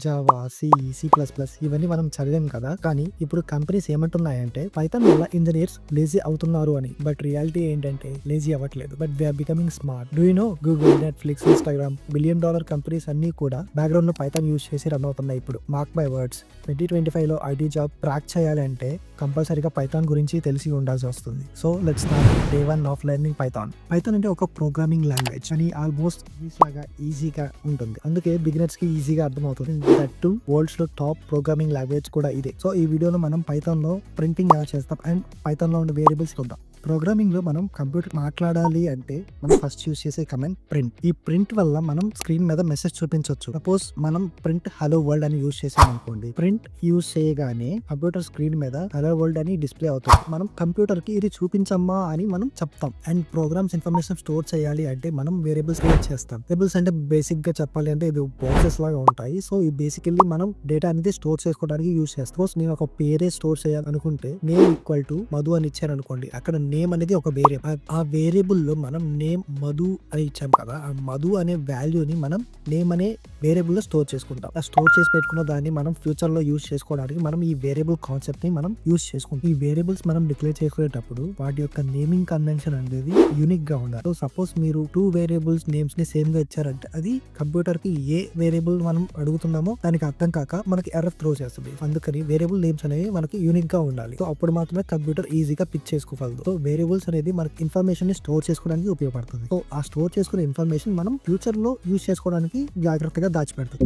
Java, C plus plus ఇవన్నీ మనం చదివాం కదా. కానీ ఇప్పుడు కంపెనీస్ ఏమంటున్నాయంటే పైథాన్ వల్ల ఇంజనీర్స్ లేజీ అవుతున్నారు అని. బట్ రియాలిటీ ఏంటంటే లేజీ అవ్వట్లేదు, but they are becoming smart. Do you know Google, Netflix, Instagram $1 billion companies అన్ని కూడా బ్యాక్గ్రౌండ్ లో పైథాన్ యూజ్ చేసి రన్ అవుతున్నాయి. ఇప్పుడు మార్క్ మై వర్డ్స్, 2025 లో ఐటీ జాబ్ క్రాక్ చేయాలంటే కంపల్సరీగా పైథాన్ గురించి తెలిసి ఉండాల్సి వస్తుంది. So let's start day 1 of learning Python. Python అంటే ఒక ప్రోగ్రామింగ్ లాంగ్వేజ్ అని ఆల్మోస్ట్ ఈజీగా ఉంటుంది. అందుకే బిగినర్స్ కి ఈజీగా అర్థమవుతుంది. దట్ టు వరల్డ్స్ లో టాప్ ప్రోగ్రామింగ్ లాంగ్వేజ్ కూడా ఇదే. సో ఈ వీడియోలో మనం పైథాన్ లో ప్రింటింగ్ ఎలా చేస్తాం అండ్ పైథాన్ లో ఉండే వేరియబుల్స్ చూద్దాం. ప్రోగ్రామింగ్ లో మనం కంప్యూటర్ మాట్లాడాలి అంటే మనం ఫస్ట్ యూజ్ చేసే కమాండ్ ప్రింట్. ఈ ప్రింట్ వల్ల మనం స్క్రీన్ మీద మెసేజ్ చూపించవచ్చు. సపోజ్ మనం ప్రింట్ హలో వరల్డ్ అని యూజ్ చేసాం అనుకోండి, ప్రింట్ యూజ్ చేయగానే కంప్యూటర్ స్క్రీన్ మీద హలో వరల్డ్ అని డిస్ప్లే అవుతుంది. మనం కంప్యూటర్ కి ఇది చూపించమ్మా అని మనం చెప్తాం. అండ్ ప్రోగ్రామ్స్ ఇన్ఫర్మేషన్ స్టోర్ చేయాలి అంటే మనం వేరియబుల్స్ క్రియేట్ చేస్తాం. వేరియబుల్స్ అంటే బేసిక్ గా చెప్పాలి అంటే ఇది బాక్సెస్ లాగా ఉంటాయి. సో ఈ బేసికల్లీ మనం డేటా అనేది స్టోర్ చేసుకోవడానికి యూజ్ చేస్తాం. సపోజ్ నేను ఒక పేరే స్టోర్ చేయాలనుకుంటే నేమ్ ఈక్వల్ టు మధు అని ఇచ్చాను అనుకోండి, అక్కడ నేమ్ అనేది ఒక వేరియబుల్. ఆ వేరియబుల్ లో మనం నేమ్ మధు అని ఇచ్చాం కదా, ఆ మధు అనే వాల్యూని మనం నేమ్ అనే వేరియబుల్ లో స్టోర్ చేసుకుంటాం. ఆ స్టోర్ చేసి పెట్టుకున్న దాన్ని మనం ఫ్యూచర్ లో యూజ్ చేసుకోవడానికి మనం ఈ వేరియబుల్ కాన్సెప్ట్ ని మనం యూజ్ చేసుకుంటాం. ఈ వేరియబుల్స్ మనం డిక్లేర్ చేసుకునేటప్పుడు వాటి యొక్క నేమింగ్ కన్వెన్షన్ అనేది యూనిక్ గా ఉండాలి. సో సపోజ్ మీరు 2 వేరియబుల్స్ నేమ్స్ ని సేమ్ గా ఇచ్చారంటే అది కంప్యూటర్ కి ఏ వేరియబుల్ మనం అడుగుతున్నామో దానికి అర్థం కాక మనకి ఎర్రర్ త్రో చేస్తుంది. అందుకని వేరియబుల్ నేమ్స్ అనేవి మనకి యూనిక్ గా ఉండాలి. సో అప్పుడు మాత్రమే కంప్యూటర్ ఈజీగా పిక్ చేసుకోగలదు. సో వేరియబుల్స్ అనేది మనకి ఇన్ఫర్మేషన్ ని స్టోర్ చేసుకోవడానికి ఉపయోగపడుతుంది. సో ఆ స్టోర్ చేసుకునే ఇన్ఫర్మేషన్ మనం ఫ్యూచర్ లో యూజ్ చేసుకోవడానికి జాగ్రత్తగా దాచిపెడతాం.